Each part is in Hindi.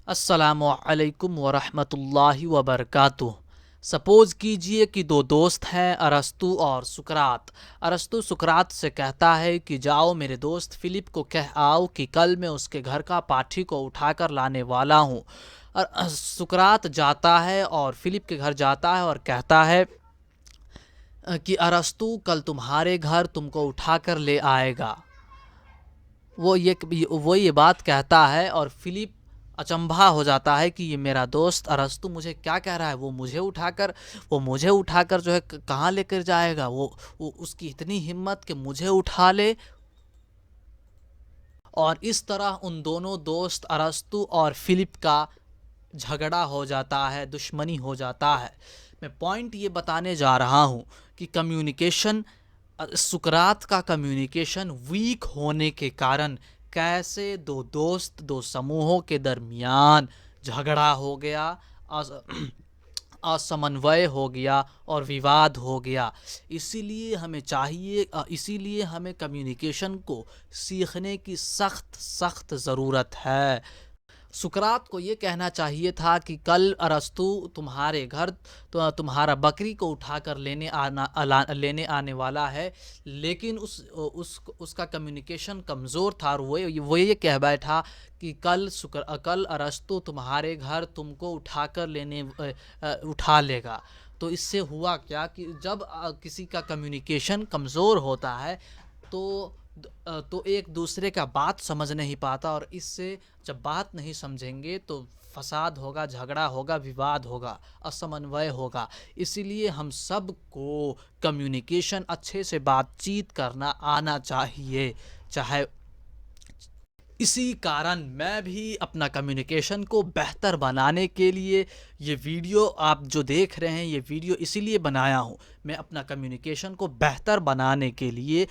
अस्सलामु अलैकुम वरहमतुल्लाहि वबरकातुह। सपोज़ कीजिए कि दो दोस्त हैं, अरस्तु और सुकरात। अरस्तु सुकरात से कहता है कि जाओ मेरे दोस्त फिलिप को कह आओ कि कल मैं उसके घर का पाठी को उठाकर लाने वाला हूँ। और सुकरात जाता है और फिलिप के घर जाता है और कहता है कि अरस्तु कल तुम्हारे घर तुमको उठाकर ले आएगा। वो ये बात कहता है और फिलिप अचंभा हो जाता है कि ये मेरा दोस्त अरस्तु मुझे क्या कह रहा है। वो मुझे उठाकर जो है कहाँ लेकर जाएगा। वो उसकी इतनी हिम्मत कि मुझे उठा ले। और इस तरह उन दोनों दोस्त अरस्तु और फिलिप का झगड़ा हो जाता है, दुश्मनी हो जाता है। मैं पॉइंट ये बताने जा रहा हूँ कि कम्युनिकेशन, सुकरात का कम्युनिकेशन वीक होने के कारण कैसे दो दोस्त, दो समूहों के दरमियान झगड़ा हो गया, असमन्वय हो गया और विवाद हो गया। इसीलिए हमें कम्युनिकेशन को सीखने की सख्त सख्त ज़रूरत है। सुकरात को ये कहना चाहिए था कि कल अरस्तु तुम्हारे घर तुम्हारा बकरी को उठाकर लेने आने वाला है, लेकिन उसका कम्युनिकेशन कमज़ोर था और वो ये कह बैठा कि कल अरस्तु तुम्हारे घर तुमको उठा लेगा। तो इससे हुआ क्या कि जब किसी का कम्युनिकेशन कमज़ोर होता है तो एक दूसरे का बात समझ नहीं पाता, और इससे जब बात नहीं समझेंगे तो फसाद होगा, झगड़ा होगा, विवाद होगा, असमन्वय होगा। इसीलिए हम सबको कम्युनिकेशन, अच्छे से बातचीत करना आना चाहिए। चाहे इसी कारण मैं भी अपना कम्युनिकेशन को बेहतर बनाने के लिए ये वीडियो आप जो देख रहे हैं, ये वीडियो इसीलिए बनाया हूँ। मैं अपना कम्युनिकेशन को बेहतर बनाने के लिए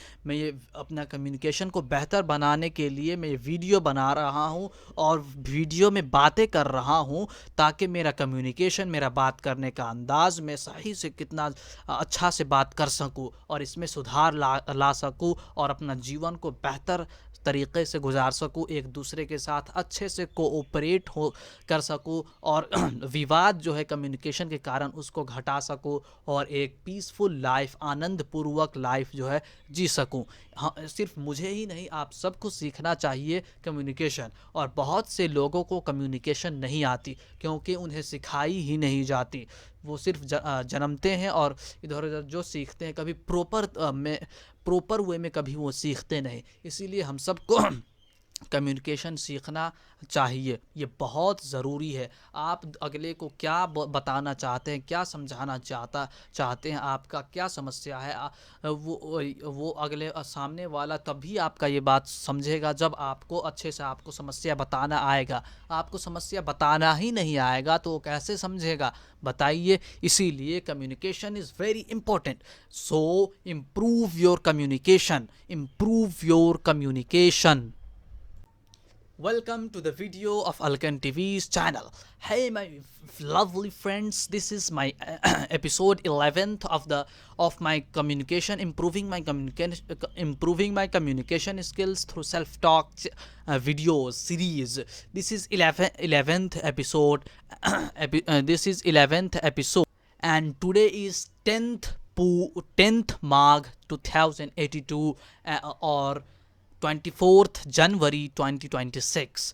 मैं ये वीडियो बना रहा हूँ और वीडियो में बातें कर रहा हूँ, ताकि मेरा कम्युनिकेशन, मेरा बात करने का अंदाज़, मैं सही से कितना अच्छा से बात कर सकूँ और इसमें सुधार ला सकूँ और अपना जीवन को बेहतर तरीक़े से गुजार सकूँ, एक दूसरे के साथ अच्छे से कोऑपरेट कर सकूँ और विवाद जो है कम्युनिकेशन के कारण उसको घटा सकूँ और एक पीसफुल लाइफ, आनंदपूर्वक लाइफ जो है जी सकूँ। हाँ, सिर्फ मुझे ही नहीं, आप सबको सीखना चाहिए कम्युनिकेशन। और बहुत से लोगों को कम्युनिकेशन नहीं आती क्योंकि उन्हें सिखाई ही नहीं जाती। वो सिर्फ जन्मते हैं और इधर उधर जो सीखते हैं, कभी प्रॉपर वे में कभी वो सीखते नहीं। इसीलिए हम सबको कम्युनिकेशन सीखना चाहिए, ये बहुत ज़रूरी है। आप अगले को क्या बताना चाहते हैं, क्या समझाना चाहते हैं, आपका क्या समस्या है, वो अगले सामने वाला तभी आपका ये बात समझेगा जब आपको अच्छे से आपको समस्या बताना आएगा। आपको समस्या बताना ही नहीं आएगा तो वो कैसे समझेगा, बताइए। इसीलिए communication is very important. So improve your communication. Welcome to the video of Alkan TV's channel. Hey my lovely friends, this is my episode 11th of my communication, improving my communication skills through self-talk videos series. This is 11th episode. This is 11th episode, and today is 10th March 2082, or 24 जनवरी 2026।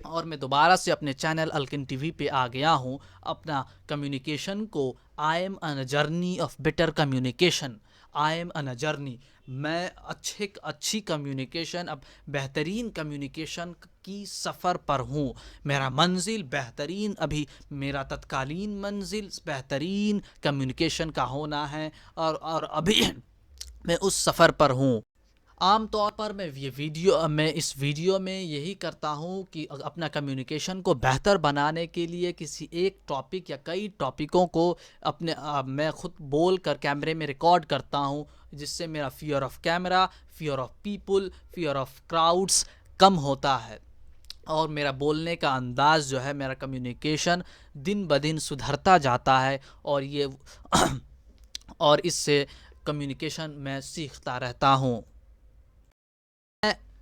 और मैं दोबारा से अपने चैनल अल्किन टीवी पे आ गया हूँ अपना कम्युनिकेशन को, I am on journey of better communication. I am on journey, मैं अच्छी कम्युनिकेशन, अब बेहतरीन कम्युनिकेशन की सफ़र पर हूँ। मेरा मंजिल बेहतरीन, अभी मेरा तत्कालीन मंजिल बेहतरीन कम्युनिकेशन का होना है, और अभी मैं उस सफ़र पर हूँ। आम तौर पर मैं इस वीडियो में यही करता हूँ कि अपना कम्युनिकेशन को बेहतर बनाने के लिए किसी एक टॉपिक या कई टॉपिकों को मैं ख़ुद बोल कर कैमरे में रिकॉर्ड करता हूँ, जिससे मेरा fear of camera, fear of people, fear of crowds कम होता है और मेरा बोलने का अंदाज़ जो है, मेरा कम्युनिकेशन दिन ब दिन सुधरता जाता है। और इससे कम्युनिकेशन मैं सीखता रहता हूँ।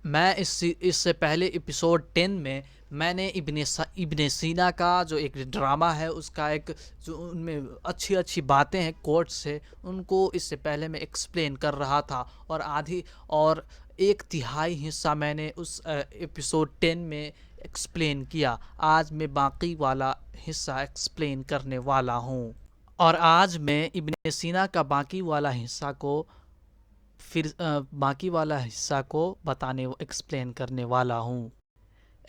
मैं इससे पहले एपिसोड 10 में मैंने इब्ने सीना का जो एक ड्रामा है उसका एक जो उनमें अच्छी अच्छी बातें हैं कोट्स से उनको इससे पहले मैं एक्सप्लेन कर रहा था और आधी और एक तिहाई हिस्सा मैंने उस एपिसोड 10 में एक्सप्लेन किया। आज मैं बाकी वाला हिस्सा एक्सप्लेन करने वाला हूँ और आज मैं इब्ने सीना का बाकी वाला हिस्सा को बताने एक्सप्लेन करने वाला हूँ।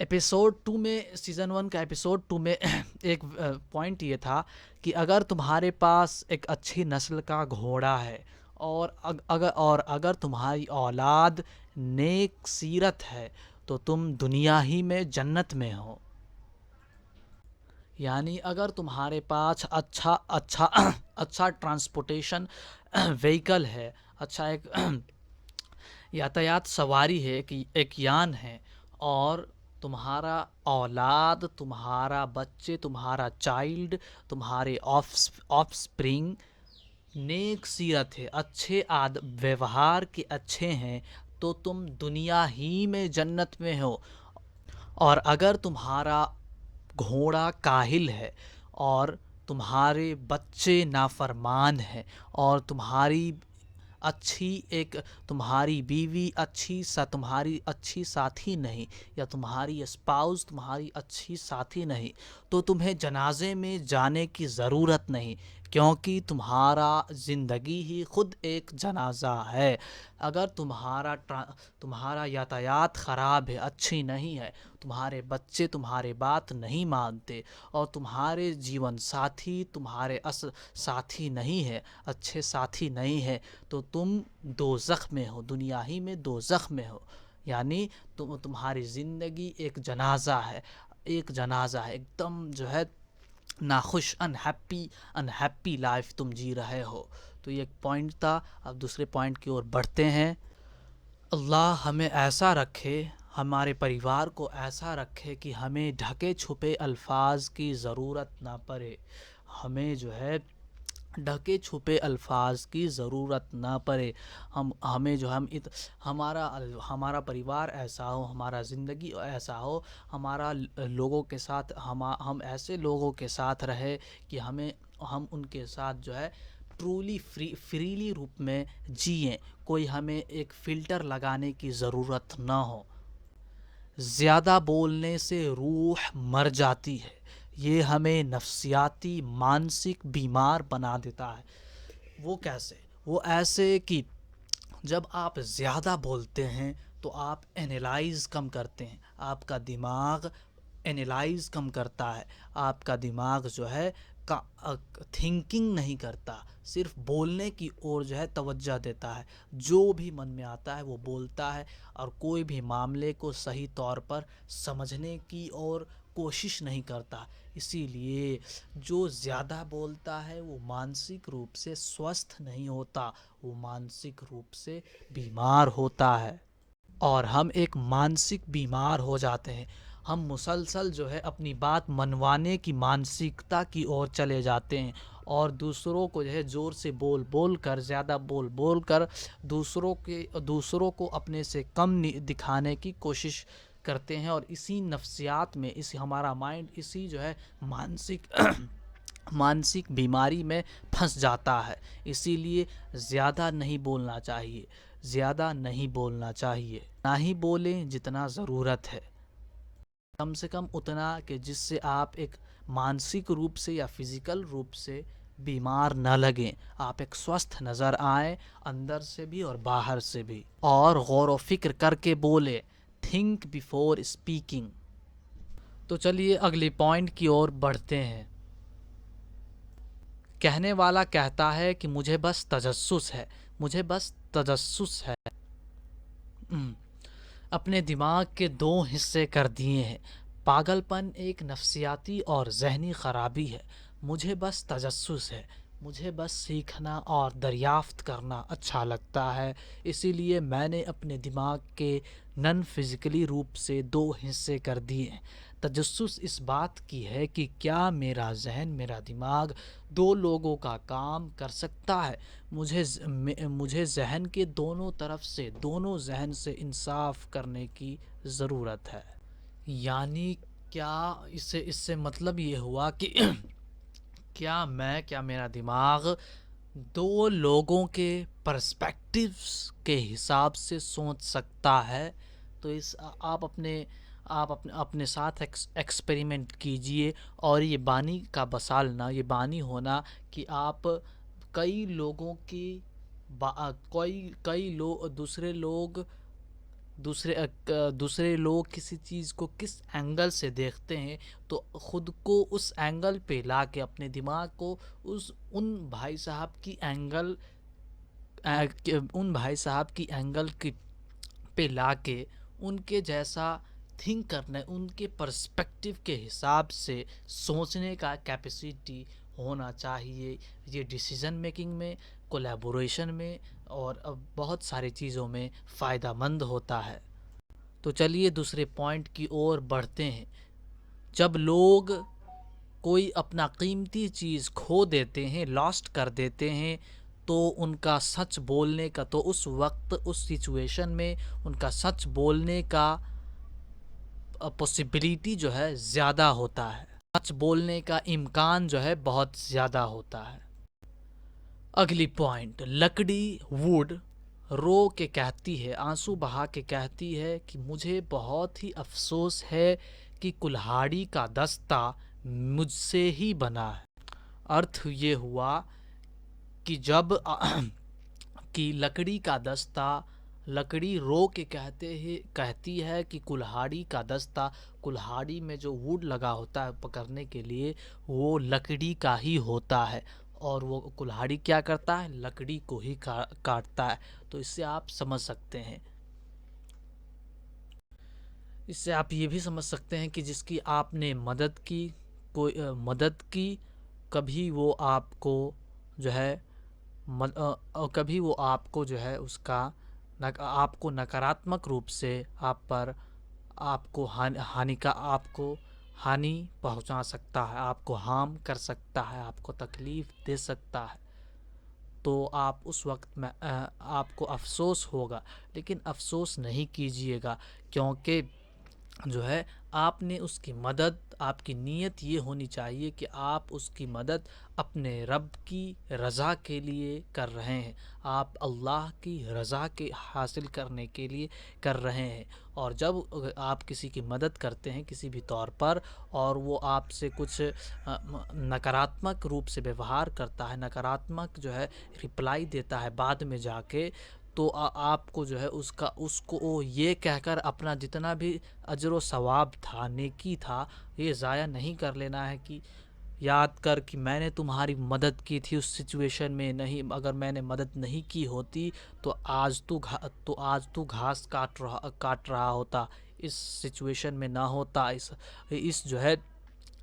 एपिसोड 2 में सीज़न 1 का एपिसोड 2 में एक पॉइंट ये था कि अगर तुम्हारे पास एक अच्छी नस्ल का घोड़ा है और अगर तुम्हारी औलाद नेक सीरत है तो तुम दुनिया ही में जन्नत में हो। यानी अगर तुम्हारे पास अच्छा अच्छा अच्छा ट्रांसपोर्टेशन व्हीकल है, अच्छा एक यातायात सवारी है कि एक यान है और तुम्हारा औलाद, तुम्हारा बच्चे, तुम्हारा चाइल्ड, तुम्हारे ऑफस्प्रिंग नेक सीरत है, अच्छे आद व्यवहार के अच्छे हैं तो तुम दुनिया ही में जन्नत में हो। और अगर तुम्हारा घोड़ा काहिल है और तुम्हारे बच्चे नाफरमान हैं और तुम्हारी बीवी तुम्हारी अच्छी साथी नहीं या तुम्हारी स्पाउस तुम्हारी अच्छी साथी नहीं तो तुम्हें जनाजे में जाने की ज़रूरत नहीं, क्योंकि तुम्हारा ज़िंदगी ही खुद एक जनाजा है। अगर तुम्हारा यातायात ख़राब है, अच्छी नहीं है, तुम्हारे बच्चे तुम्हारे बात नहीं मानते और तुम्हारे जीवन साथी तुम्हारे साथी नहीं है, अच्छे साथी नहीं है, तो तुम दोज़ख में हो, दुनिया ही में दोज़ख में हो। यानी तुम्हारी ज़िंदगी एक जनाजा है, एकदम जो है नाखुश अनहैप्पी लाइफ तुम जी रहे हो। तो ये एक पॉइंट था। अब दूसरे पॉइंट की ओर बढ़ते हैं। अल्लाह हमें ऐसा रखे, हमारे परिवार को ऐसा रखे कि हमें ढके छुपे अल्फाज की ज़रूरत ना पड़े, हमें जो है ढके छुपे अल्फाज की ज़रूरत ना पड़े। हमें जो हमारा परिवार ऐसा हो, हमारा ज़िंदगी ऐसा हो, हमारा लोगों के साथ हम ऐसे लोगों के साथ रहे कि हम उनके साथ जो है ट्रूली फ्रीली रूप में जिएं, कोई हमें एक फ़िल्टर लगाने की ज़रूरत ना हो। ज़्यादा बोलने से रूह मर जाती है, ये हमें नफ्सियाती मानसिक बीमार बना देता है। वो कैसे? वो ऐसे कि जब आप ज़्यादा बोलते हैं तो आप एनालाइज़ कम करते हैं, आपका दिमाग एनालाइज़ कम करता है, आपका दिमाग जो है थिंकिंग नहीं करता, सिर्फ बोलने की ओर जो है तवज्जो देता है, जो भी मन में आता है वो बोलता है और कोई भी मामले को सही तौर पर समझने की और कोशिश नहीं करता। इसीलिए जो ज़्यादा बोलता है वो मानसिक रूप से स्वस्थ नहीं होता, वो मानसिक रूप से बीमार होता है और हम एक मानसिक बीमार हो जाते हैं। हम मुसलसल जो है अपनी बात मनवाने की मानसिकता की ओर चले जाते हैं और दूसरों को जो है ज़ोर से बोल कर, ज़्यादा बोल कर दूसरों को अपने से कम दिखाने की कोशिश करते हैं। और इसी नफ्सियात में हमारा माइंड इसी जो है मानसिक मानसिक बीमारी में फंस जाता है। इसीलिए ज़्यादा नहीं बोलना चाहिए, ज़्यादा नहीं बोलना चाहिए, ना ही बोलें जितना ज़रूरत है, कम से कम उतना कि जिससे आप एक मानसिक रूप से या फिज़िकल रूप से बीमार न लगें, आप एक स्वस्थ नज़र आएँ, अंदर से भी और बाहर से भी। और गौर व फिक्र करके बोले, थिंक बिफोर स्पीकिंग। तो चलिए अगले पॉइंट की ओर बढ़ते हैं। कहने वाला कहता है कि मुझे बस तजस्सुस है, मुझे बस तजस्सुस है। अपने दिमाग के दो हिस्से कर दिए हैं। पागलपन एक नफ्सियाती और जहनी ख़राबी है। मुझे बस तजस्सुस है, मुझे बस सीखना और दरियाफ्त करना अच्छा लगता है, इसीलिए मैंने अपने दिमाग के नॉन फिज़िकली रूप से दो हिस्से कर दिए हैं तजस्सुस इस बात की है कि क्या मेरा ज़हन, मेरा दिमाग दो लोगों का काम कर सकता है। मुझे ज़हन के दोनों तरफ से, दोनों ज़हन से इंसाफ करने की ज़रूरत है। यानी क्या इससे इससे मतलब ये हुआ कि क्या मेरा दिमाग दो लोगों के पर्सपेक्टिव्स के हिसाब से सोच सकता है। तो आप अपने साथ एक्सपेरिमेंट कीजिए, और ये बानी का बसालना, ये बानी होना कि आप कई लोगों की कई कई लो दूसरे लोग दूसरे लोग किसी चीज़ को किस एंगल से देखते हैं, तो ख़ुद को उस एंगल पे लाके, अपने दिमाग को उन भाई साहब की एंगल की पे लाके उनके जैसा थिंक करना, उनके पर्सपेक्टिव के हिसाब से सोचने का कैपेसिटी होना चाहिए। ये डिसीज़न मेकिंग में, कोलैबोरेशन में और अब बहुत सारी चीज़ों में फ़ायदेमंद होता है। तो चलिए दूसरे पॉइंट की ओर बढ़ते हैं। जब लोग कोई अपना कीमती चीज़ खो देते हैं, लॉस्ट कर देते हैं, तो उनका सच बोलने का, तो उस वक्त उस सिचुएशन में उनका सच बोलने का पॉसिबिलिटी जो है ज़्यादा होता है। सच बोलने का इम्कान जो है बहुत ज़्यादा होता है। अगली पॉइंट, लकड़ी वुड रो के कहती है, आंसू बहा के कहती है कि मुझे बहुत ही अफसोस है कि कुल्हाड़ी का दस्ता मुझसे ही बना है। अर्थ ये हुआ कि जब कि लकड़ी का दस्ता, लकड़ी रो के कहती है कि कुल्हाड़ी का दस्ता, कुल्हाड़ी में जो वुड लगा होता है पकड़ने के लिए, वो लकड़ी का ही होता है, और वो कुल्हाड़ी क्या करता है, लकड़ी को ही काटता है। तो इससे आप समझ सकते हैं, इससे आप ये भी समझ सकते हैं कि जिसकी आपने मदद की, मदद की, कभी वो आपको जो है कभी वो आपको जो है उसका आपको नकारात्मक रूप से आपको हानि पहुंचा सकता है, आपको हार्म कर सकता है, आपको तकलीफ़ दे सकता है। तो आप उस वक्त में आपको अफ़सोस होगा, लेकिन अफ़सोस नहीं कीजिएगा, क्योंकि जो है आपने उसकी मदद, आपकी नीयत ये होनी चाहिए कि आप उसकी मदद अपने रब की रज़ा के लिए कर रहे हैं, आप अल्लाह की रज़ा के हासिल करने के लिए कर रहे हैं। और जब आप किसी की मदद करते हैं किसी भी तौर पर, और वो आपसे कुछ नकारात्मक रूप से व्यवहार करता है, नकारात्मक जो है रिप्लाई देता है बाद में जाके, तो आपको जो है उसको ये कहकर अपना जितना भी अजर व सवाब था, नेकी था, ये ज़ाया नहीं कर लेना है कि याद कर कि मैंने तुम्हारी मदद की थी उस सिचुएशन में, नहीं, अगर मैंने मदद नहीं की होती तो आज तू घास काट रहा होता, इस सिचुएशन में ना होता, इस जो है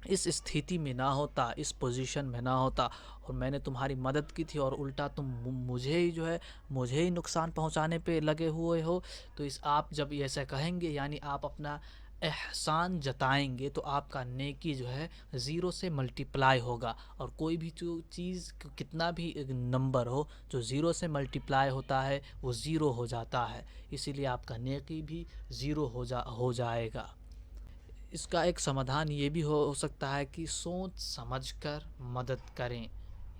इस स्थिति में ना होता, इस पोजीशन में ना होता, और मैंने तुम्हारी मदद की थी और उल्टा तुम मुझे ही जो है मुझे ही नुकसान पहुंचाने पे लगे हुए हो। तो आप जब ऐसा कहेंगे, यानी आप अपना एहसान जताएंगे, तो आपका नेकी जो है ज़ीरो से मल्टीप्लाई होगा। और कोई भी जो चीज़ कितना भी नंबर हो, जो ज़ीरो से मल्टीप्लाई होता है वो ज़ीरो हो जाता है, इसीलिए आपका नेकी भी ज़ीरो हो जाएगा। इसका एक समाधान ये भी हो सकता है कि सोच समझकर मदद करें।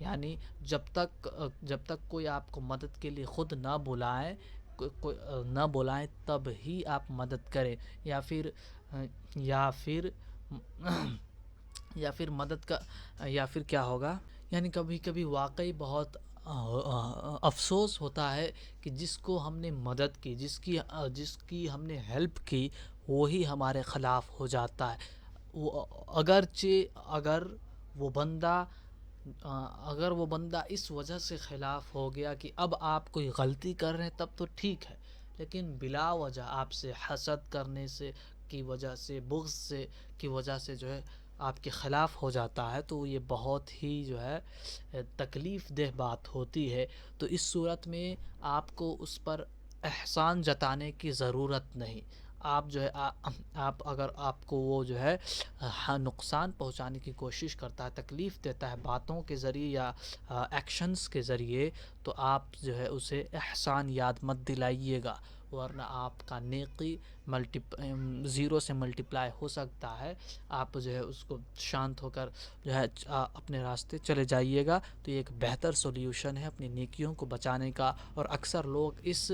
यानी जब तक कोई आपको मदद के लिए ख़ुद ना बुलाए, ना बुलाएं, तब ही आप मदद करें। या फिर या फिर या फिर मदद का या फिर क्या होगा, यानी कभी कभी वाकई बहुत अफ़सोस होता है कि जिसको हमने मदद की, जिसकी हमने हेल्प की, वो ही हमारे ख़िलाफ़ हो जाता है। वो अगरचे अगर वो बंदा इस वजह से ख़िलाफ़ हो गया कि अब आप कोई गलती कर रहे हैं तब तो ठीक है, लेकिन बिला वजह आपसे हसद करने से की वजह से, बुग़्ज़ से की वजह से जो है आपके ख़िलाफ़ हो जाता है, तो ये बहुत ही जो है तकलीफ़ देह बात होती है। तो इस सूरत में आपको उस पर एहसान जताने की ज़रूरत नहीं, आप जो है आप अगर आपको वो जो है हाँ, नुकसान पहुंचाने की कोशिश करता है, तकलीफ़ देता है बातों के ज़रिए या एक्शंस के ज़रिए, तो आप जो है उसे एहसान याद मत दिलाइएगा, वरना आपका नेकी ज़ीरो से मल्टीप्लाई हो सकता है। आप जो है उसको शांत होकर जो है अपने रास्ते चले जाइएगा। तो ये एक बेहतर सॉल्यूशन है अपनी नेकियों को बचाने का। और अक्सर लोग इस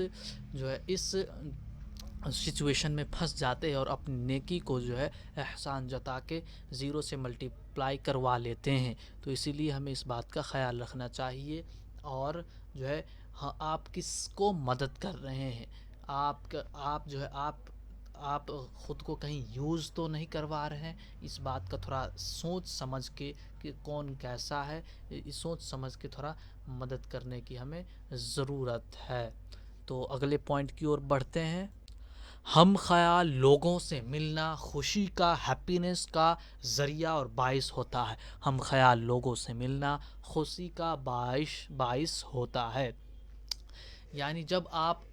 सिचुएशन में फंस जाते हैं और अपनी नेकी को जो है एहसान जता के ज़ीरो से मल्टीप्लाई करवा लेते हैं। तो इसीलिए हमें इस बात का ख़याल रखना चाहिए। और जो है हाँ, आप किसको मदद कर रहे हैं, आप जो है आप ख़ुद को कहीं यूज़ तो नहीं करवा रहे हैं। इस बात का थोड़ा सोच समझ के कि कौन कैसा है, इस सोच समझ के थोड़ा मदद करने की हमें ज़रूरत है। तो अगले पॉइंट की ओर बढ़ते हैं। हम ख़याल लोगों से मिलना खुशी का, हैप्पीनेस का ज़रिया और बाइस होता है। हम ख़याल लोगों से मिलना खुशी का बाइस होता है। यानी जब आप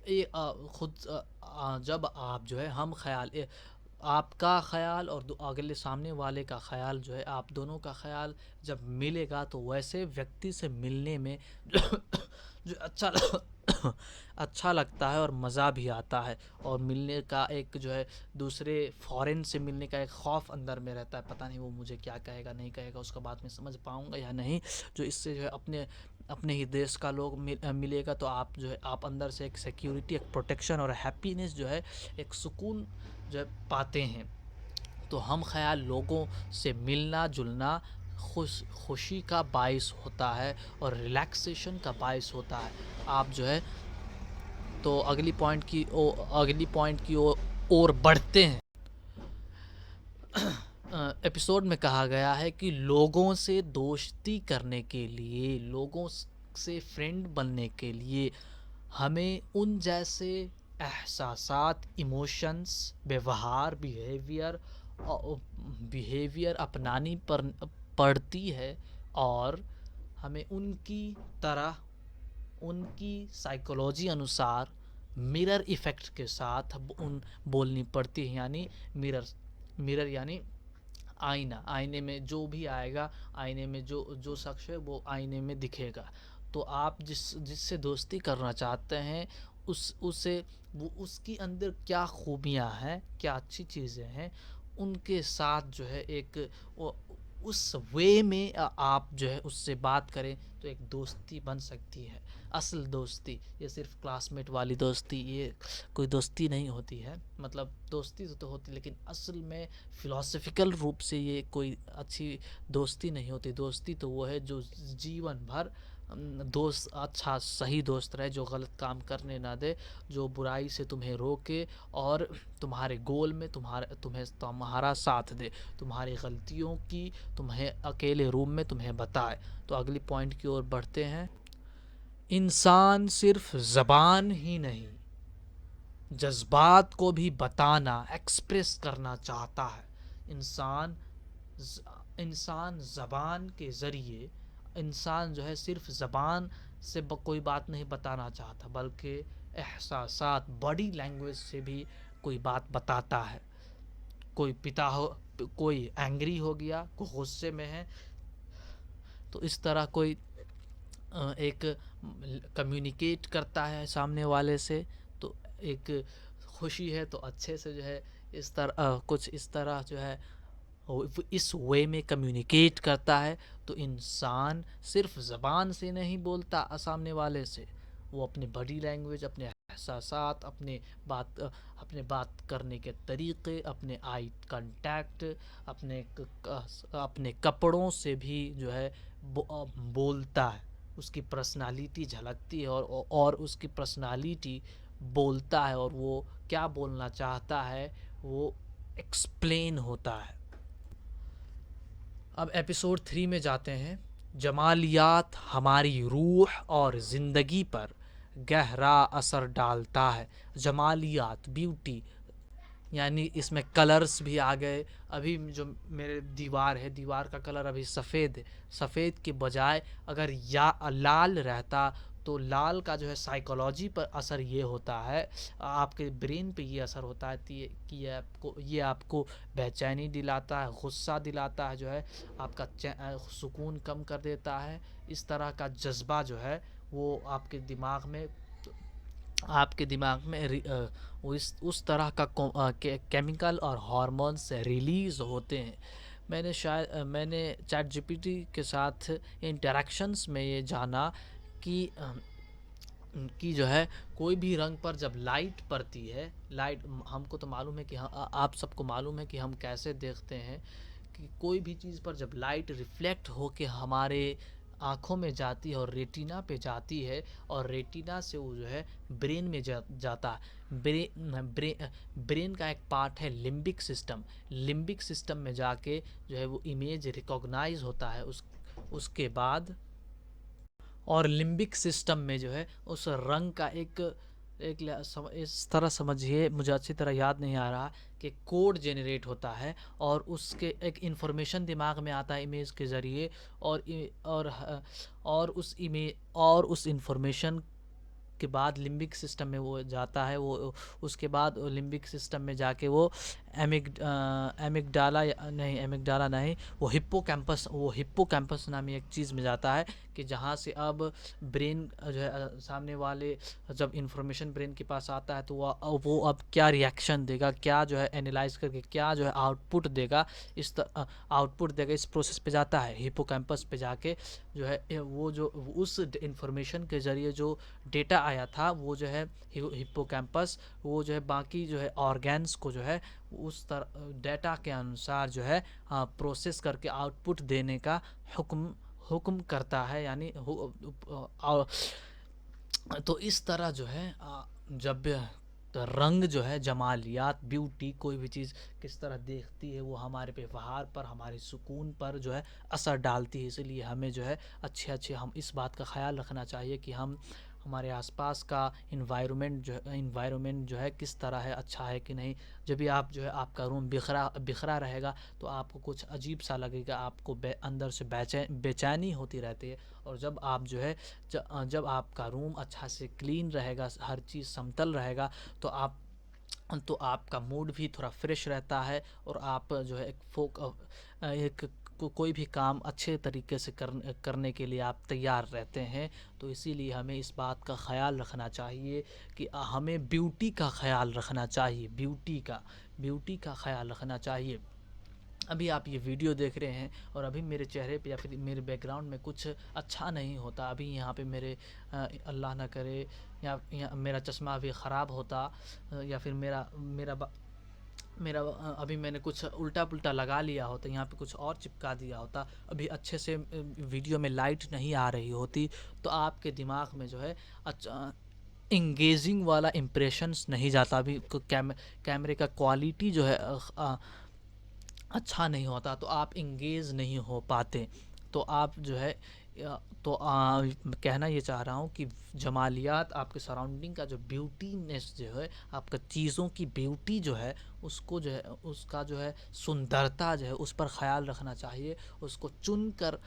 जब आप जो है हम ख़याल आपका ख़याल और अगले सामने वाले का ख़याल जो है, आप दोनों का ख़याल जब मिलेगा तो वैसे व्यक्ति से मिलने में जो अच्छा लगता है और मज़ा भी आता है। और मिलने का एक जो है दूसरे फ़ॉरेन से मिलने का एक ख़ौफ़ अंदर में रहता है, पता नहीं वो मुझे क्या कहेगा नहीं कहेगा, उसका बात मैं समझ पाऊँगा या नहीं। जो इससे जो है अपने ही देश का लोग मिलेगा तो आप जो है आप अंदर से एक सिक्योरिटी, एक प्रोटेक्शन और हैप्पीनेस जो है, एक सुकून जो है पाते हैं। तो हम ख़याल लोगों से मिलना जुलना खुशी का बाइस होता है और रिलैक्सेशन का बाइस होता है। आप जो है तो अगली पॉइंट की ओर बढ़ते हैं। एपिसोड में कहा गया है कि लोगों से दोस्ती करने के लिए, लोगों से फ्रेंड बनने के लिए हमें उन जैसे एहसासात, इमोशंस, व्यवहार, बिहेवियर अपनानी पड़ती है। और हमें उनकी साइकोलॉजी अनुसार मिरर इफ़ेक्ट के साथ बोलनी पड़ती है। यानी मिरर यानी आईने में जो भी आएगा, आईने में जो शख्स है वो आईने में दिखेगा। तो आप जिससे दोस्ती करना चाहते हैं उसकी अंदर क्या खूबियाँ हैं, क्या अच्छी चीज़ें हैं, उनके साथ जो है उस वे में आप जो है उससे बात करें तो एक दोस्ती बन सकती है। असल दोस्ती, ये सिर्फ क्लासमेट वाली दोस्ती ये कोई दोस्ती नहीं होती है। मतलब दोस्ती तो होती, लेकिन असल में फ़िलॉसफिकल रूप से ये कोई अच्छी दोस्ती नहीं होती। दोस्ती तो वो है जो जीवन भर दोस्त अच्छा सही दोस्त रहे, जो गलत काम करने ना दे, जो बुराई से तुम्हें रोके और तुम्हारे गोल में तुम्हारा साथ दे, तुम्हारी गलतियों की तुम्हें अकेले रूम में तुम्हें बताए। तो अगली पॉइंट की ओर बढ़ते हैं। इंसान सिर्फ ज़बान ही नहीं, जज्बात को भी बताना, एक्सप्रेस करना चाहता है। इंसान ज़बान के ज़रिए, इंसान जो है सिर्फ ज़बान से कोई बात नहीं बताना चाहता, बल्कि एहसासात, बॉडी लैंग्वेज से भी कोई बात बताता है। कोई एंग्री हो गया, कोई गुस्से में है, तो इस तरह कोई एक कम्युनिकेट करता है सामने वाले से। तो एक खुशी है तो अच्छे से जो है कुछ इस तरह जो है इस वे में कम्युनिकेट करता है। तो इंसान सिर्फ ज़बान से नहीं बोलता सामने वाले से, वो अपने बॉडी लैंग्वेज, अपने एहसासात, अपने बात करने के तरीक़े, अपने आई कांटेक्ट, अपने कपड़ों से भी जो है बोलता है। उसकी पर्सनालिटी झलकती है और उसकी पर्सनालिटी बोलता है, और वो क्या बोलना चाहता है वो एक्सप्लेन होता है। अब एपिसोड 3 में जाते हैं। जमालियात हमारी रूह और ज़िंदगी पर गहरा असर डालता है। जमालियात, ब्यूटी, यानी इसमें कलर्स भी आ गए। अभी जो मेरे दीवार है, दीवार का कलर अभी सफ़ेद है। सफ़ेद के बजाय अगर या लाल रहता तो लाल का जो है साइकोलॉजी पर असर ये होता है, आपके ब्रेन पे ये असर होता है कि ये आपको बेचैनी दिलाता है, गुस्सा दिलाता है, जो है आपका सुकून कम कर देता है। इस तरह का जज्बा जो है वो आपके दिमाग में वो इस उस तरह का केमिकल और हार्मोन्स रिलीज़ होते हैं। मैंने चैट जीपीटी के साथ इंटरेक्शंस में ये जाना कि कि जो है कोई भी रंग पर जब लाइट पड़ती है, लाइट हमको तो मालूम है कि आप सबको मालूम है कि हम कैसे देखते हैं कि कोई भी चीज़ पर जब लाइट रिफ्लेक्ट होके हमारे आँखों में जाती है और रेटिना पे जाती है, और रेटिना से वो जो है ब्रेन में जाता है। ब्रेन का एक पार्ट है लिम्बिक सिस्टम। लिम्बिक सिस्टम में जाके जो है वो इमेज रिकॉग्नाइज होता है। उसके बाद और लिम्बिक सिस्टम में जो है उस रंग का इस तरह समझिए, मुझे अच्छी तरह याद नहीं आ रहा, कि कोड जेनरेट होता है और उसके एक इन्फॉर्मेशन दिमाग में आता है इमेज के ज़रिए, और उस इन्फॉर्मेशन के बाद लिम्बिक सिस्टम में वो जाता है। वो उसके बाद लिम्बिक सिस्टम में जाके वो एमिगडाला नहीं, वो हिप्पोकैम्पस नामी एक चीज़ में जाता है, कि जहाँ से अब ब्रेन जो है सामने वाले जब इंफॉर्मेशन ब्रेन के पास आता है तो वो अब क्या रिएक्शन देगा, क्या जो है एनालाइज करके क्या जो है आउटपुट देगा, इस प्रोसेस पे जाता है। हिप्पोकैम्पस पे जाके जो है वो जो उस इंफॉर्मेशन के ज़रिए जो डेटा आया था, वो जो है हिप्पोकैम्पस वो जो है बाकी जो है ऑर्गेन्स को जो है उस डेटा के अनुसार जो है प्रोसेस करके आउटपुट देने का हुक्म करता है। यानी तो इस तरह जो है जब तो रंग जो है जमालियात, ब्यूटी, कोई भी चीज़ किस तरह देखती है वो हमारे व्यवहार पर, हमारे सुकून पर जो है असर डालती है। इसलिए हमें जो है अच्छे हम इस बात का ख्याल रखना चाहिए कि हम हमारे आसपास का इन्वायरमेंट जो है किस तरह है, अच्छा है कि नहीं। जब भी आप जो है आपका रूम बिखरा रहेगा तो आपको कुछ अजीब सा लगेगा, आपको अंदर से बेचैनी होती रहती है। और जब आप जो है जब आपका रूम अच्छा से क्लीन रहेगा, हर चीज़ समतल रहेगा, तो आपका मूड भी थोड़ा फ्रेश रहता है, और आप जो है कोई भी काम अच्छे तरीके से करने के लिए आप तैयार रहते हैं। तो इसीलिए हमें इस बात का ख़याल रखना चाहिए कि हमें ब्यूटी का ख़याल रखना चाहिए, ब्यूटी का ख़याल रखना चाहिए। अभी आप ये वीडियो देख रहे हैं और अभी मेरे चेहरे पे या फिर मेरे बैकग्राउंड में कुछ अच्छा नहीं होता, अभी यहाँ पे मेरे अल्लाह ना करे या मेरा चश्मा भी ख़राब होता, या फिर मेरा अभी मैंने कुछ उल्टा पुल्टा लगा लिया होता, यहाँ पे कुछ और चिपका दिया होता, अभी अच्छे से वीडियो में लाइट नहीं आ रही होती, तो आपके दिमाग में जो है अच्छा इंगेजिंग वाला इम्प्रेशंस नहीं जाता। अभी कैमरे का क्वालिटी जो है अच्छा नहीं होता, तो आप इंगेज नहीं हो पाते। तो आप जो है कहना ये चाह रहा हूँ कि जमालियात, आपके सराउंडिंग का जो ब्यूटीनेस जो है, आपका चीज़ों की ब्यूटी जो है, उसको जो है उसका जो है सुंदरता जो है उस पर ख़याल रखना चाहिए। उसको चुनकर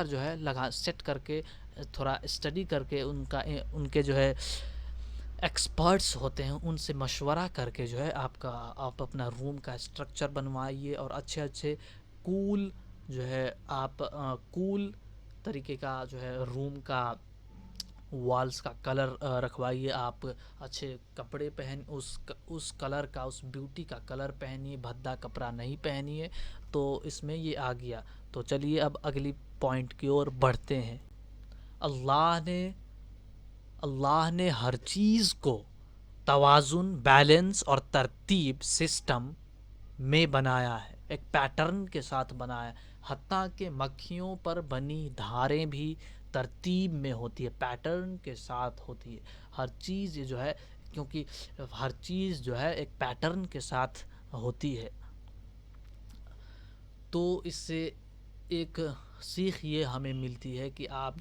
जो है सेट करके, थोड़ा स्टडी करके, उनके जो है एक्सपर्ट्स होते हैं उनसे मशवरा करके जो है आप अपना रूम का स्ट्रक्चर बनवाइए, और अच्छे कूल जो है आप कूल तरीके का जो है रूम का वॉल्स का कलर रखवाइए। आप अच्छे कपड़े उस कलर का, उस ब्यूटी का कलर पहनिए, भद्दा कपड़ा नहीं पहनिए। तो इसमें ये आ गया। तो चलिए अब अगली पॉइंट की ओर बढ़ते हैं। अल्लाह ने हर चीज़ को तवाज़ुन, बैलेंस और तरतीब सिस्टम में बनाया है, एक पैटर्न के साथ बनाया। हत्ता के मक्खियों पर बनी धारें भी तरतीब में होती है, पैटर्न के साथ होती है हर चीज़ जो है, क्योंकि हर चीज़ जो है एक पैटर्न के साथ होती है। तो इससे एक सीख ये हमें मिलती है कि आप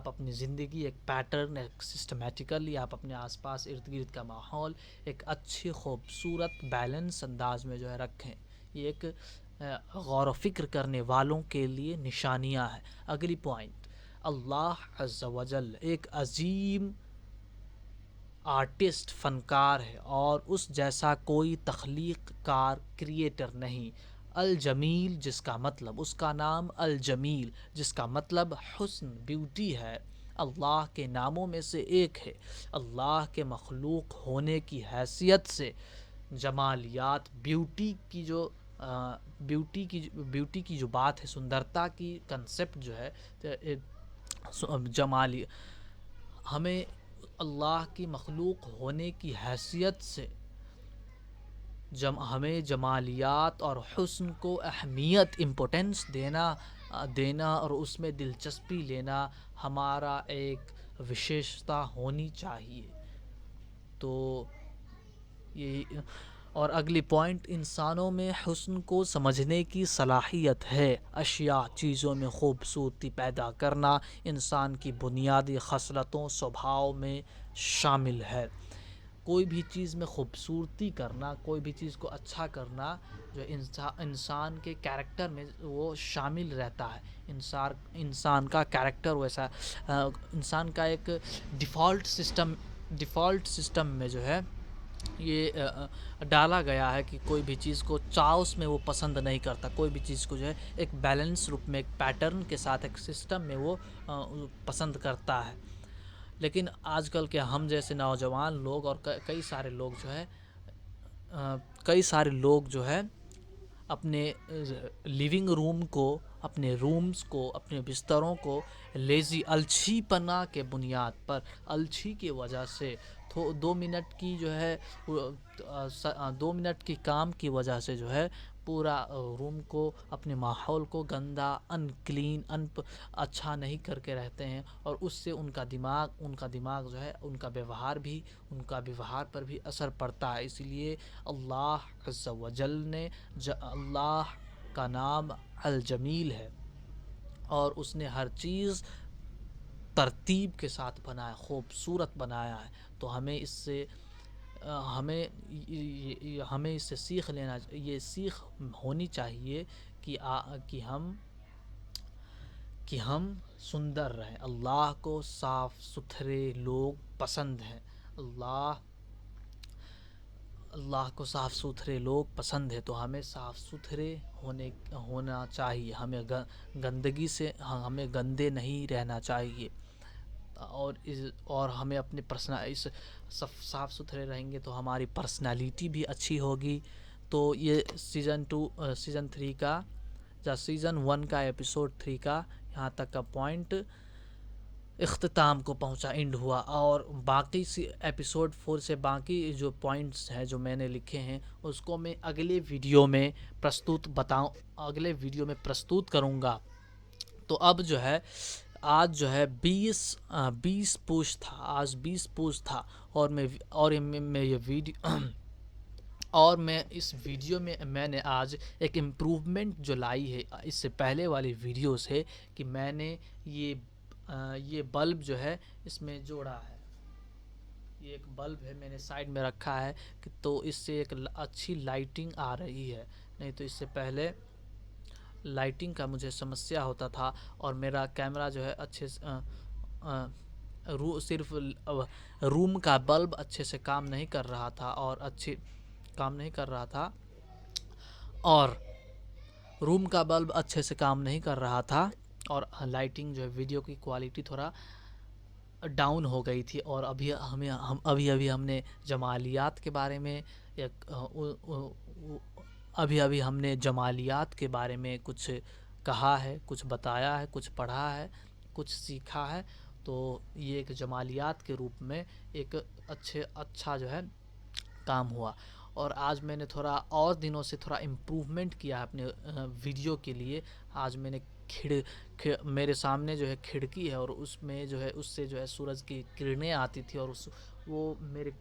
अपनी ज़िंदगी एक पैटर्न, एक सिस्टमेटिकली आप अपने आसपास इर्द गिर्द का माहौल एक अच्छी खूबसूरत बैलेंस अंदाज में जो है रखें। ये एक गौर व फिक्र करने वालों के लिए निशानियाँ हैं। अल्लाह अज़्ज़ा वजल एक अजीम आर्टिस्ट, फ़नकार है और उस जैसा कोई तख्लीक कार, क्रिएटर नहीं। अल जमील जिसका मतलब, उसका नाम अल जमील जिसका मतलब हुस्न, ब्यूटी है, अल्लाह के नामों में से एक है। अल्लाह के मखलूक होने की हैसियत से जमालियात, ब्यूटी की जो बात है, सुंदरता की कंसेप्ट जो है, जमाली हमें अल्लाह की मखलूक होने की हैसियत से हमें जमालियात और हुस्न को अहमियत, इम्पोर्टेंस देना और उसमें दिलचस्पी लेना हमारा एक विशेषता होनी चाहिए। तो ये और अगली पॉइंट, इंसानों में हुस्न को समझने की सलाहियत है। अशिया, चीज़ों में खूबसूरती पैदा करना इंसान की बुनियादी खसलतों, स्वभाव में शामिल है। कोई भी चीज़ में खूबसूरती करना, कोई भी चीज़ को अच्छा करना जो इंसान के कैरेक्टर में वो शामिल रहता है। इंसान का कैरेक्टर वैसा, इंसान का एक डिफ़ॉल्ट सिस्टम में जो है ये डाला गया है कि कोई भी चीज़ को चाउस में वो पसंद नहीं करता। कोई भी चीज़ को जो है एक बैलेंस रूप में, एक पैटर्न के साथ, एक सिस्टम में वो पसंद करता है। लेकिन आजकल के हम जैसे नौजवान लोग और कई सारे लोग जो है अपने लिविंग रूम को, अपने रूम्स को, अपने बिस्तरों को लेज़ी, अलछीपना के बुनियाद पर, अलछी की वजह से 2 मिनट की जो है 2 मिनट की काम की वजह से जो है पूरा रूम को, अपने माहौल को गंदा, अनक्लीन, अच्छा नहीं करके रहते हैं और उससे उनका दिमाग जो है, उनका व्यवहार पर भी असर पड़ता है। इसीलिए अल्लाह अज़्ज़ा वजल ने अल्लाह का नाम अल जमील है और उसने हर चीज़ तरतीब के साथ बनाया, खूबसूरत बनाया है। तो हमें इससे ये सीख होनी चाहिए कि हम सुंदर रहें। अल्लाह को साफ़ सुथरे लोग पसंद हैं। अल्लाह को साफ़ सुथरे लोग पसंद है, तो हमें साफ़ सुथरे होना चाहिए। गंदगी से हमें गंदे नहीं रहना चाहिए और हमें अपने इस साफ़ सुथरे रहेंगे तो हमारी पर्सनालिटी भी अच्छी होगी। तो ये सीज़न 3 का या सीज़न 1 का एपिसोड 3 का यहाँ तक का पॉइंट इख्तिताम को पहुँचा, एंड हुआ। और बाकी एपिसोड 4 से बाकी जो पॉइंट्स हैं जो मैंने लिखे हैं उसको मैं अगले वीडियो में प्रस्तुत करूँगा। तो अब जो है आज जो है 20 पोस्ट था, आज 20 पोस्ट था और मैं ये वीडियो और मैं इस वीडियो में मैंने आज एक इम्प्रूवमेंट जो लाई है इससे पहले वाली वीडियो से, कि मैंने ये बल्ब जो है इसमें जोड़ा है। ये एक बल्ब है, मैंने साइड में रखा है कि तो इससे एक अच्छी लाइटिंग आ रही है। नहीं तो इससे पहले लाइटिंग का मुझे समस्या होता था और मेरा कैमरा जो है अच्छे से सिर्फ रूम का बल्ब अच्छे से काम नहीं कर रहा था और रूम का बल्ब अच्छे से काम नहीं कर रहा था और लाइटिंग जो है, वीडियो की क्वालिटी थोड़ा डाउन हो गई थी। और अभी हमने जमालियात के बारे में जमालियात के बारे में कुछ कहा है, कुछ बताया है, कुछ पढ़ा है, कुछ सीखा है। तो ये एक जमालियात के रूप में एक अच्छा जो है काम हुआ। और आज मैंने थोड़ा और दिनों से थोड़ा इम्प्रूवमेंट किया है अपने वीडियो के लिए। आज मैंने मेरे सामने जो है खिड़की है और उसमें जो है, उससे जो है सूरज की किरणें आती थी और वो मेरे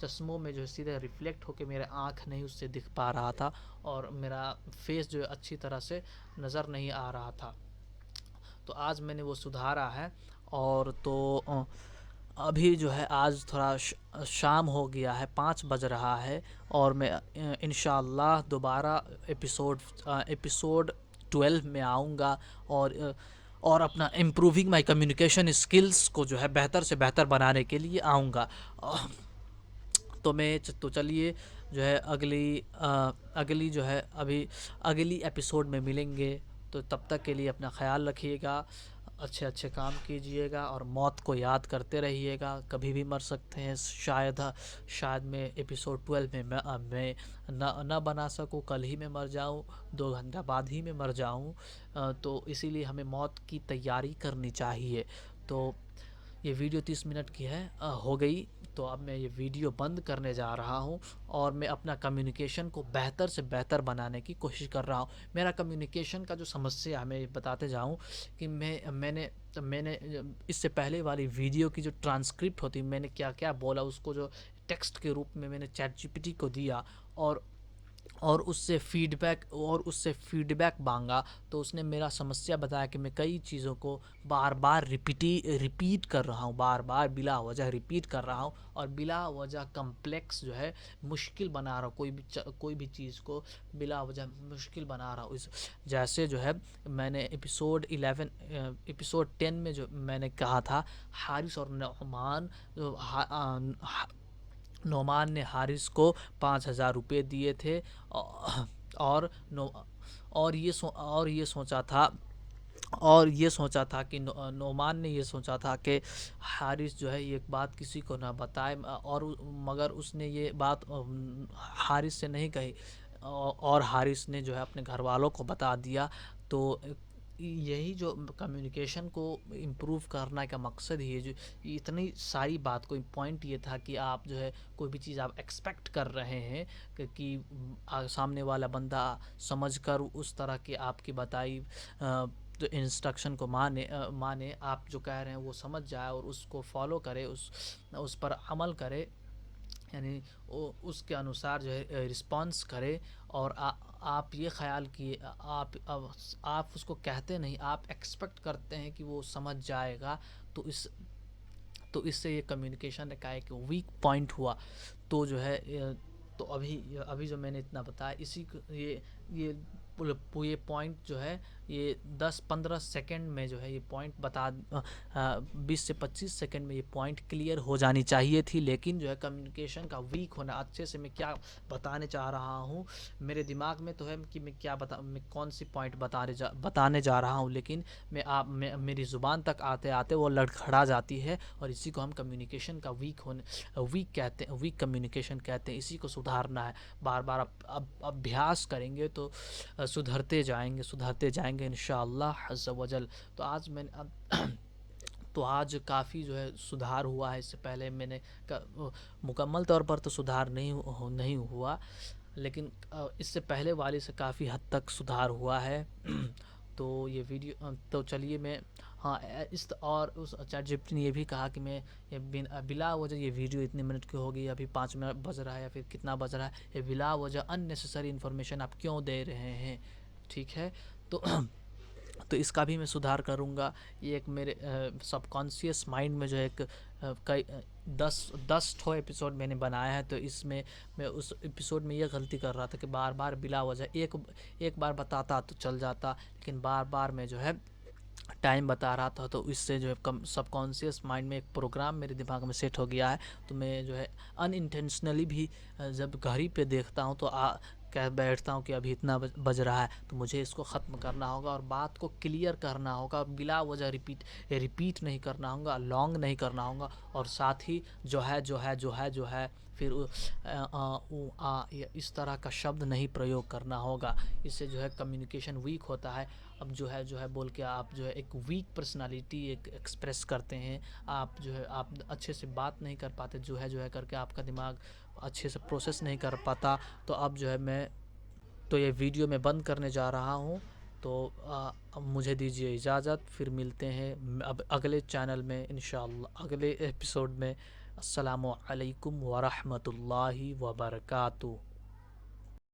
चश्मों में जो है सीधे रिफ्लेक्ट होकर मेरे आँख नहीं उससे दिख पा रहा था और मेरा फेस जो है अच्छी तरह से नज़र नहीं आ रहा था। तो आज मैंने वो सुधारा है। और तो अभी जो है आज थोड़ा शाम हो गया है, 5 बज रहा है और मैं इंशाअल्लाह दोबारा एपिसोड 12 में आऊँगा और अपना इम्प्रूविंग माई कम्युनिकेशन स्किल्स को जो है बेहतर से बेहतर बनाने के लिए आऊँगा। तो चलिए जो है अगली जो है अभी अगली एपिसोड में मिलेंगे। तो तब तक के लिए अपना ख्याल रखिएगा, अच्छे अच्छे काम कीजिएगा और मौत को याद करते रहिएगा। कभी भी मर सकते हैं, शायद मैं एपिसोड 12 में मैं न बना सकूं, कल ही मैं मर जाऊं, 2 घंटा बाद ही मैं मर जाऊं। तो इसीलिए हमें मौत की तैयारी करनी चाहिए। तो ये वीडियो 30 मिनट की है, हो गई। तो अब मैं ये वीडियो बंद करने जा रहा हूँ और मैं अपना कम्युनिकेशन को बेहतर से बेहतर बनाने की कोशिश कर रहा हूँ। मेरा कम्युनिकेशन का जो समस्या है, मैं ये बताते जाऊँ कि मैंने इससे पहले वाली वीडियो की जो ट्रांसक्रिप्ट होती, मैंने क्या क्या बोला उसको जो टेक्स्ट के रूप में मैंने चैट जीपीटी को दिया और उससे फीडबैक मांगा। तो उसने मेरा समस्या बताया कि मैं कई चीज़ों को बार बार रिपीट कर रहा हूँ, बार बार बिला वजह रिपीट कर रहा हूँ और बिला वजह कम्प्लेक्स जो है मुश्किल बना रहा हूँ। कोई भी चीज़ को बिला वजह मुश्किल बना रहा हूँ। इस जैसे जो है मैंने एपिसोड 10 में जो मैंने कहा था, हारिस और नोमान ने हारिस को 5,000 रुपये दिए थे और नो और ये सोचा था कि नोमान ने ये सोचा था कि हारिस जो है ये बात किसी को ना बताए, मगर उसने ये बात हारिस से नहीं कही और हारिस ने जो है अपने घर वालों को बता दिया। तो यही जो कम्युनिकेशन को इम्प्रूव करने का मकसद ही है। जो इतनी सारी बात को पॉइंट ये था कि आप जो है कोई भी चीज़ आप एक्सपेक्ट कर रहे हैं कि सामने वाला बंदा समझकर उस तरह की आपकी बताई तो इंस्ट्रक्शन को माने आप जो कह रहे हैं वो समझ जाए और उसको फॉलो करे, उस पर अमल करे, यानी उसके अनुसार जो है रिस्पॉन्स करे। और आप ये ख्याल किए, आप उसको कहते नहीं, आप एक्सपेक्ट करते हैं कि वो समझ जाएगा। तो इससे ये कम्युनिकेशन का एक वीक पॉइंट हुआ। तो जो है तो अभी जो मैंने इतना बताया, ये पॉइंट जो है ये 10-15 सेकंड में जो है ये पॉइंट 20 से 25 सेकंड में ये पॉइंट क्लियर हो जानी चाहिए थी। लेकिन जो है कम्युनिकेशन का वीक होना, अच्छे से मैं क्या बताने चाह रहा हूँ, मेरे दिमाग में तो है कि मैं कौन सी पॉइंट बताने जा रहा हूँ, लेकिन मेरी ज़ुबान तक आते आते वो लड़खड़ा जाती है। और इसी को हम कम्युनिकेशन का वीक कम्युनिकेशन कहते हैं। इसी को सुधारना है। बार बार अभ्यास करेंगे तो सुधरते जाएंगे इंशाअल्लाह अज़्ज़ा वजल। तो आज काफ़ी जो है सुधार हुआ है। इससे पहले मैंने मुकम्मल तौर पर तो सुधार नहीं हुआ, लेकिन इससे पहले वाले से काफ़ी हद तक सुधार हुआ है। तो ये वीडियो तो चलिए मैं और उस चैट जीपीटी ने ये भी कहा कि मैं ये बिला वजह ये वीडियो इतने मिनट की होगी, अभी 5 मिनट बज रहा है या फिर कितना बज रहा है, ये बिला वजह अननेसेसरी इन्फॉर्मेशन आप क्यों दे रहे हैं। ठीक है, तो इसका भी मैं सुधार करूँगा। ये एक मेरे सबकॉन्शियस माइंड में जो है एक कई 10 ठो एपिसोड मैंने बनाया है। तो इसमें मैं उस एपिसोड में ये गलती कर रहा था कि बार बार बिला वजह एक बार बताता तो चल जाता, लेकिन बार बार मैं जो है टाइम बता रहा था। तो इससे जो है सबकॉन्शियस माइंड में एक प्रोग्राम मेरे दिमाग में सेट हो गया है। तो मैं जो है अनइंटेंशनली भी जब घड़ी पे देखता हूँ तो कह बैठता हूँ कि अभी इतना बज रहा है, तो मुझे इसको ख़त्म करना होगा और बात को क्लियर करना होगा। बिला वजह रिपीट नहीं करना होगा, लॉन्ग नहीं करना होगा। और साथ ही जो है फिर इस तरह का शब्द नहीं प्रयोग करना होगा। इससे जो है कम्युनिकेशन वीक होता है। अब जो है बोल के आप जो है एक वीक पर्सनालिटी एक एक्सप्रेस करते हैं। आप जो है आप अच्छे से बात नहीं कर पाते, जो है करके आपका दिमाग अच्छे से प्रोसेस नहीं कर पाता। तो अब जो है तो ये वीडियो मैं बंद करने जा रहा हूँ। तो अब मुझे दीजिए इजाज़त, फिर मिलते हैं अब अगले चैनल में इंशाअल्लाह, अगले एपिसोड में। अस्सलामु अलैकुम व रहमतुल्लाहि व बरकातुहू।